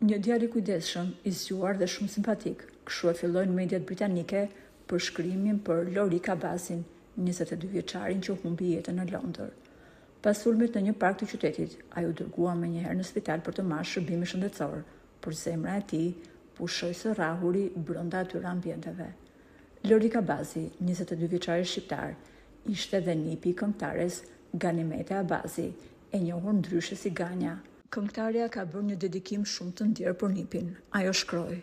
Një djalë i kujdesshëm, i zgjuar dhe shumë simpatik, kështu e fillojnë mediat britanike për shkrimin për Lorik Abbasin, 22 vjeçarin që humbi jetën në Londër. Pas sulmit në një park të qytetit, ai u dërgua menjëherë në spital për të marrë shërbime shëndetësor, por zemra e tij pushoi së rrahuri brenda atyre ambienteve. Lorik Abbasi, 22 vjeçari shqiptar, ishte dhe nipi i këngëtares Ganimete Abbasi, e njohur ndryshe si Ganja. Këngëtarja ka bërë një dedikim shumë të ndjerë për nipin. Ajo shkroi: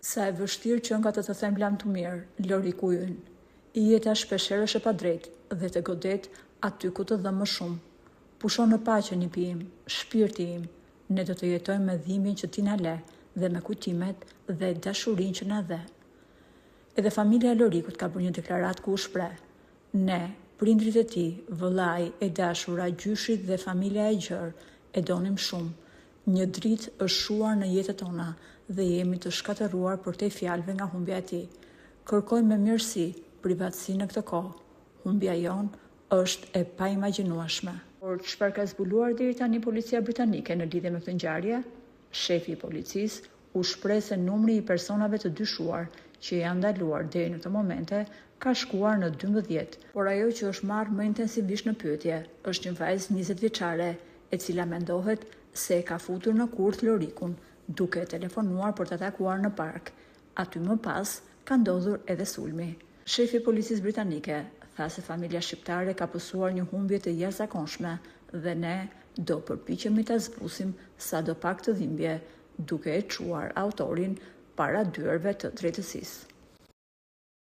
"Sa e vështirë që nga të them lam të mirë, Loriku ynë. I jeta shpeshherë është e padrejtë dhe të godet aty ku të dhe më shumë. Pushon në paqe nipi im, shpirti im. Ne do të jetojmë me dhimbjen që ti na le dhe me kujtimet dhe dashurinë që na dhe." Edhe familja e Lorikut ka bërë një deklaratë ku u shpreh: "Ne, prindrit e tij, vëllai, e dashura, gjyshit dhe familja e gjerë, e donim shumë. Një dritë është shuar në jetën tona dhe jemi të shkatëruar për te fjalëve nga humbja e tij. Kërkojmë me mirësi privatësi në këtë kohë. Humbja jon është e paimagjinueshme." Por çfarë ka zbuluar deri tani policia britanike në lidhje me këtë ngjarje? Shefi i policisë u shpreh se numri i personave të dyshuar që janë ndaluar deri në këtë momente ka shkuar në 12, por ajo që është marrë më intensivisht në pyetje është një vajzë 20 vjeçare, e cila mendohet se e ka futur në kurth Lorikun duke e telefonuar për të takuar në park. Aty më pas ka ndodhur edhe sulmi. Shefi i policisë britanike tha se familja shqiptare ka pësuar një humbje të jashtëzakonshme dhe ne do përpiqemi ta zbusim sadopak të dhimbje, duke e çuar autorin para dyerve të drejtësisë.